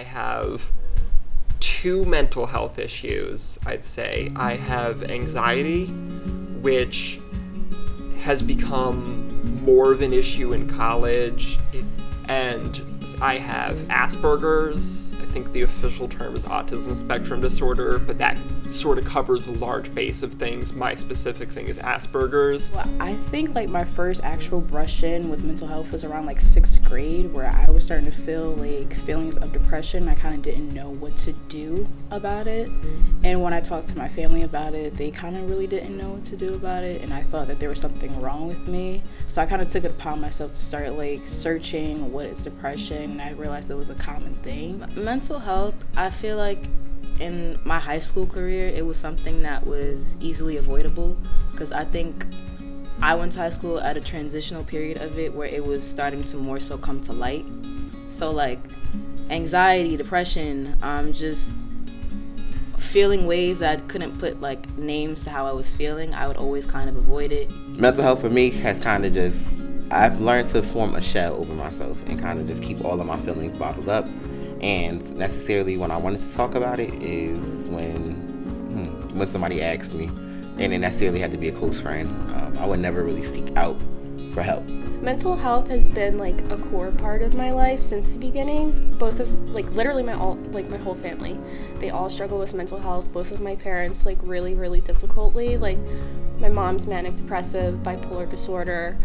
I have two mental health issues, I'd say. I have anxiety, which has become more of an issue in college, and I have Asperger's. I think the official term is autism spectrum disorder, but that sort of covers a large base of things. My specific thing is Asperger's. Well, I think like my first actual brush in with mental health was around like 6th grade, where I was starting to feel like feelings of depression. I kind of didn't know what to do about it. And when I talked to my family about it, they kind of really didn't know what to do about it. And I thought that there was something wrong with me. So I kind of took it upon myself to start like searching what is depression. And I realized it was a common thing. Mental health, I feel like in my high school career, it was something that was easily avoidable, because I think I went to high school at a transitional period of it where it was starting to more so come to light. So like anxiety, depression, just feeling ways that I couldn't put like names to how I was feeling, I would always kind of avoid it. Mental health for me has kind of just, I've learned to form a shell over myself and kind of just keep all of my feelings bottled up. And necessarily when I wanted to talk about it is when somebody asked me, and it necessarily had to be a close friend. I would never really seek out for help. Mental health has been like a core part of my life since the beginning. Both of literally my whole family, they all struggle with mental health. Both of my parents really difficultly. Like my mom's manic depressive, bipolar disorder,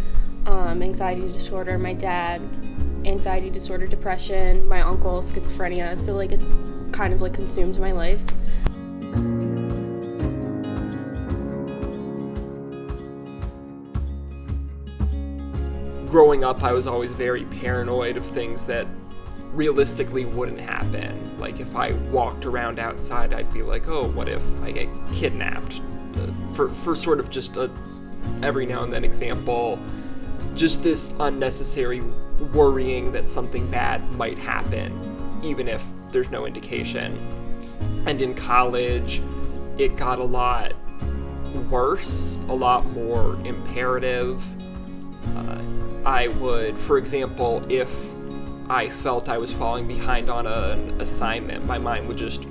anxiety disorder. My dad, anxiety disorder, depression. My uncle, schizophrenia. So it's kind of consumed my life. Growing up, I was always very paranoid of things that realistically wouldn't happen. Like if I walked around outside, I'd be like, oh, what if I get kidnapped? For sort of just a every now and then example, just this unnecessary worrying that something bad might happen, even if there's no indication. And in college, it got a lot worse, a lot more imperative. I would, for example, if I felt I was falling behind on an assignment, my mind would just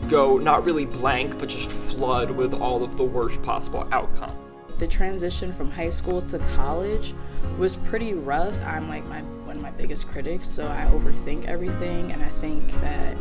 go not really blank, but just flood with all of the worst possible outcome. The transition from high school to college was pretty rough. I'm one of my biggest critics, so I overthink everything, and I think that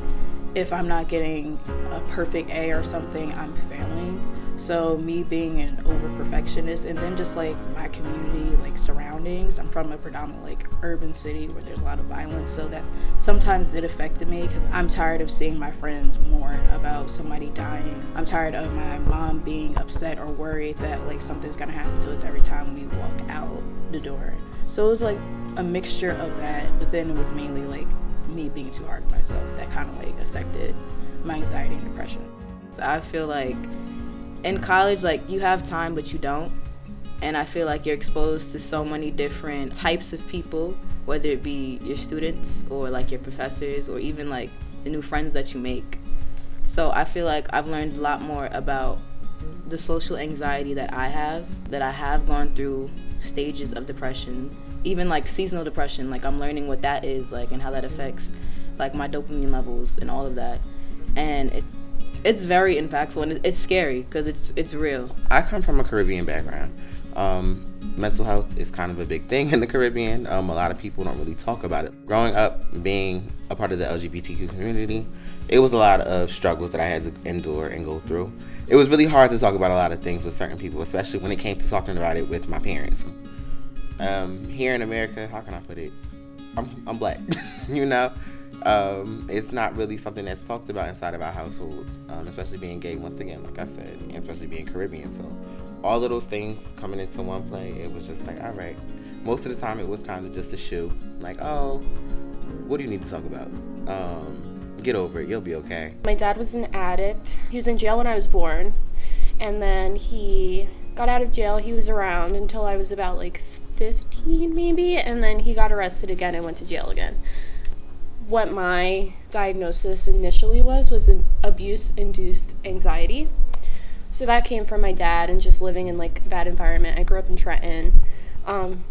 if I'm not getting a perfect A or something, I'm failing. So me being an over-perfectionist, and then just my community, surroundings, I'm from a predominantly urban city where there's a lot of violence, so that sometimes it affected me because I'm tired of seeing my friends mourn about somebody dying. I'm tired of my mom being upset or worried that something's gonna happen to us every time we walk out the door. So it was a mixture of that, but then it was mainly me being too hard on myself that kind of affected my anxiety and depression. I feel like in college, you have time, but you don't. And I feel like you're exposed to so many different types of people, whether it be your students or your professors or even the new friends that you make. So I feel like I've learned a lot more about the social anxiety that I have gone through stages of depression, even seasonal depression. I'm learning what that is and how that affects my dopamine levels and all of that. And it's very impactful, and it's scary because it's real. I come from a Caribbean background. Mental health is kind of a big thing in the Caribbean. A lot of people don't really talk about it. Growing up, being a part of the LGBTQ community, it was a lot of struggles that I had to endure and go through. It was really hard to talk about a lot of things with certain people, especially when it came to talking about it with my parents. Here in America, how can I put it? I'm black, It's not really something that's talked about inside of our households, especially being gay, once again, like I said, and especially being Caribbean. So all of those things coming into one play, it was just all right. Most of the time it was kind of just a shoe. Oh, what do you need to talk about? Get over it. You'll be okay. My dad was an addict. He was in jail when I was born, and then he got out of jail. He was around until I was about 15 maybe, and then he got arrested again and went to jail again. What my diagnosis initially was an abuse-induced anxiety. So that came from my dad and just living in that environment. I grew up in Trenton.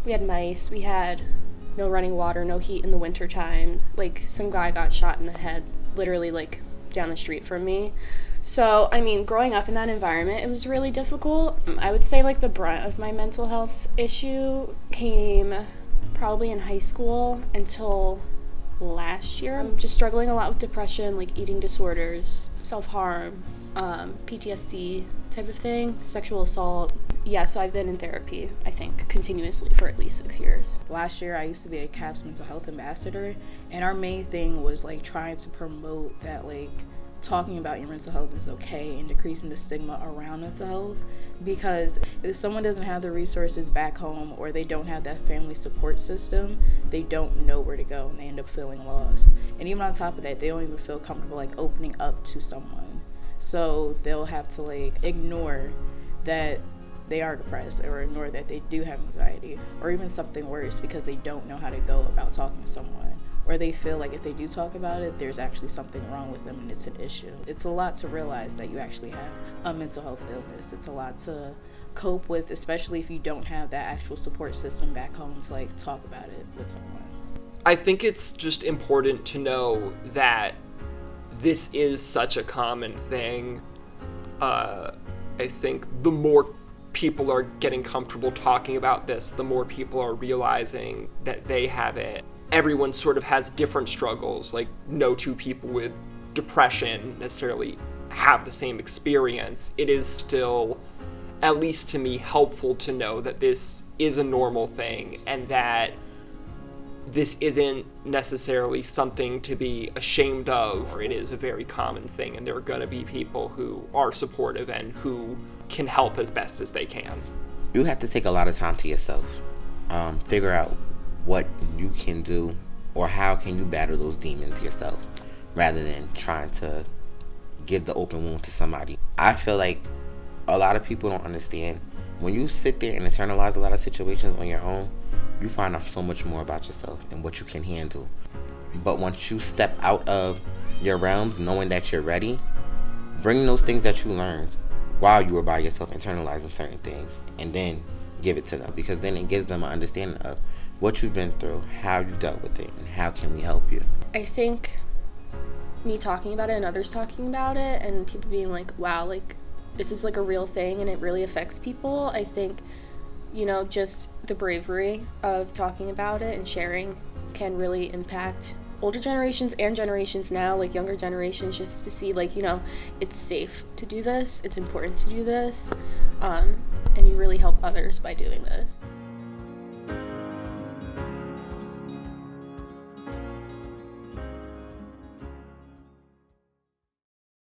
We had mice, we had no running water, no heat in the wintertime. Like, some guy got shot in the head, literally, like, down the street from me. So, I mean, growing up in that environment, it was really difficult. I would say, like, the brunt of my mental health issue came probably in high school until last year. I'm just struggling a lot with depression, like eating disorders, self-harm, PTSD type of thing, sexual assault. Yeah, so I've been in therapy, I think, continuously for at least 6 years. Last year, I used to be a CAPS mental health ambassador, and our main thing was, like, trying to promote that, like, talking about your mental health is okay and decreasing the stigma around mental health, because if someone doesn't have the resources back home or they don't have that family support system, they don't know where to go and they end up feeling lost. And even on top of that, they don't even feel comfortable, like, opening up to someone. So they'll have to, like, ignore that they are depressed or ignore that they do have anxiety, or even something worse, because they don't know how to go about talking to someone, or they feel like if they do talk about it, there's actually something wrong with them and it's an issue. It's a lot to realize that you actually have a mental health illness. It's a lot to cope with, especially if you don't have that actual support system back home to, like, talk about it with someone. I think it's just important to know that this is such a common thing. I think the more people are getting comfortable talking about this, the more people are realizing that they have it. Everyone sort of has different struggles. Like, no two people with depression necessarily have the same experience. It is still, at least to me, helpful to know that this is a normal thing and that this isn't necessarily something to be ashamed of. It is a very common thing, and there are going to be people who are supportive and who can help as best as they can. You have to take a lot of time to yourself. Figure out what you can do or how can you battle those demons yourself, rather than trying to give the open wound to somebody. I feel like a lot of people don't understand, when you sit there and internalize a lot of situations on your own, you find out so much more about yourself and what you can handle. But once you step out of your realms, knowing that you're ready, bring those things that you learned while you were by yourself internalizing certain things, and then give it to them, because then it gives them an understanding of what you've been through, how you dealt with it, and how can we help you. I think me talking about it and others talking about it and people being like, wow, like, this is, like, a real thing and it really affects people. I think, you know, just the bravery of talking about it and sharing can really impact older generations and generations now, like younger generations, just to see, like, you know, it's safe to do this, it's important to do this, and you really help others by doing this.